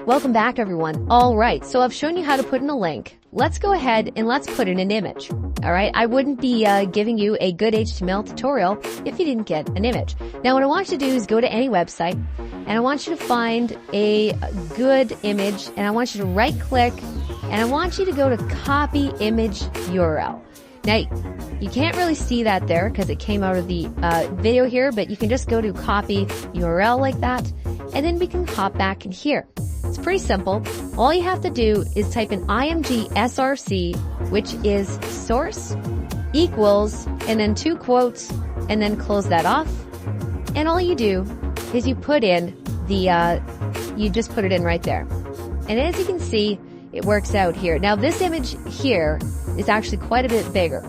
Welcome back, everyone. All right, so I've shown you how to put in a link. Let's go ahead and let's put in an image. All right, I wouldn't be giving you a good HTML tutorial if you didn't get an image. Now, what I want you to do is go to any website, and I want you to find a good image, and I want you to right-click, and I want you to go to copy image URL. Now, you can't really see that there because it came out of the video here, but you can just go to copy URL like that, and then we can hop back in here. It's pretty simple. All you have to do is type in img src, which is source, equals, and then 2 quotes, and then close that off. And all you do is you put in the, you just put it in right there. And as you can see, it works out here. Now this image here is actually quite a bit bigger.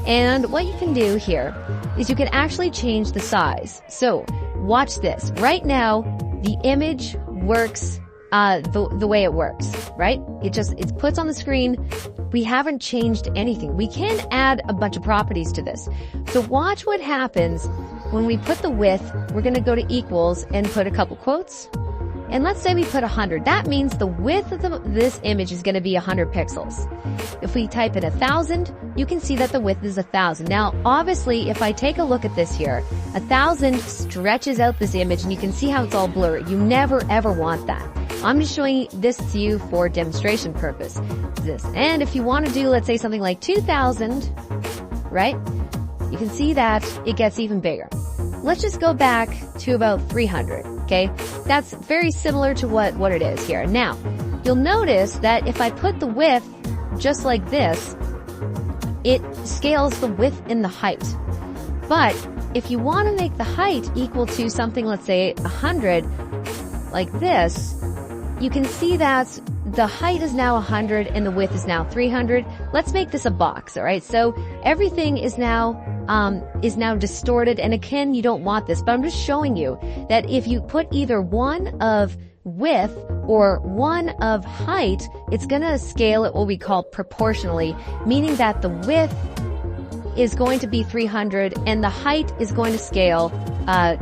And what you can do here is you can actually change the size. So watch this. Right now, the image works the way it works, right? It puts on the screen. We haven't changed anything. We can add a bunch of properties to this. So watch what happens when we put the width. We're going to go to equals and put a couple quotes. And let's say we put 100. That means the width of this image is going to be 100 pixels. If we type in 1,000, you can see that the width is 1,000. Now, obviously, if I take a look at this here, 1,000 stretches out this image, and you can see how it's all blurry. You never, ever want that. I'm just showing this to you for demonstration purpose. And if you want to do, let's say, something like 2,000, right? You can see that it gets even bigger. Let's just go back to about 300, okay? That's very similar to what it is here. Now, you'll notice that if I put the width just like this, it scales the width and the height. But if you want to make the height equal to something, let's say 100, like this, you can see that the height is now 100 and the width is now 300. Let's make this a box, all right? So everything is now distorted, and again, you don't want this, but I'm just showing you that if you put either one of width or one of height, it's gonna scale it what we call proportionally, meaning that the width is going to be 300 and the height is going to scale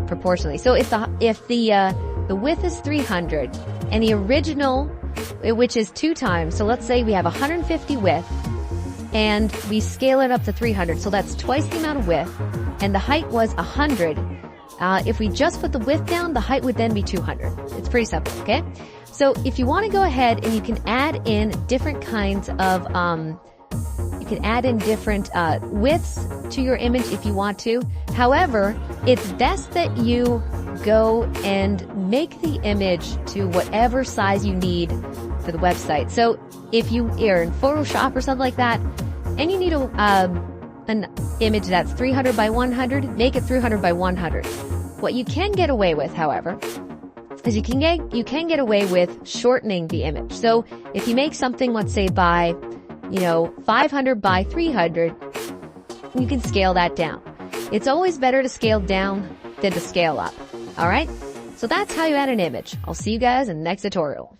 proportionally. So if the width is 300 and the original, which is 2 times, so let's say we have 150 width and we scale it up to 300, so that's twice the amount of width, and the height was 100. If we just put the width down, the height would then be 200. It's pretty simple, okay? So if you want to go ahead and you can add in different kinds of, you can add in different widths to your image if you want to. However, it's best that you go and make the image to whatever size you need for the website. So if you are in Photoshop or something like that, and you need an image that's 300 by 100, make it 300 by 100. What you can get away with, however, is you can get away with shortening the image. So if you make something, let's say by, 500 by 300, you can scale that down. It's always better to scale down than to scale up. All right? So that's how you add an image. I'll see you guys in the next tutorial.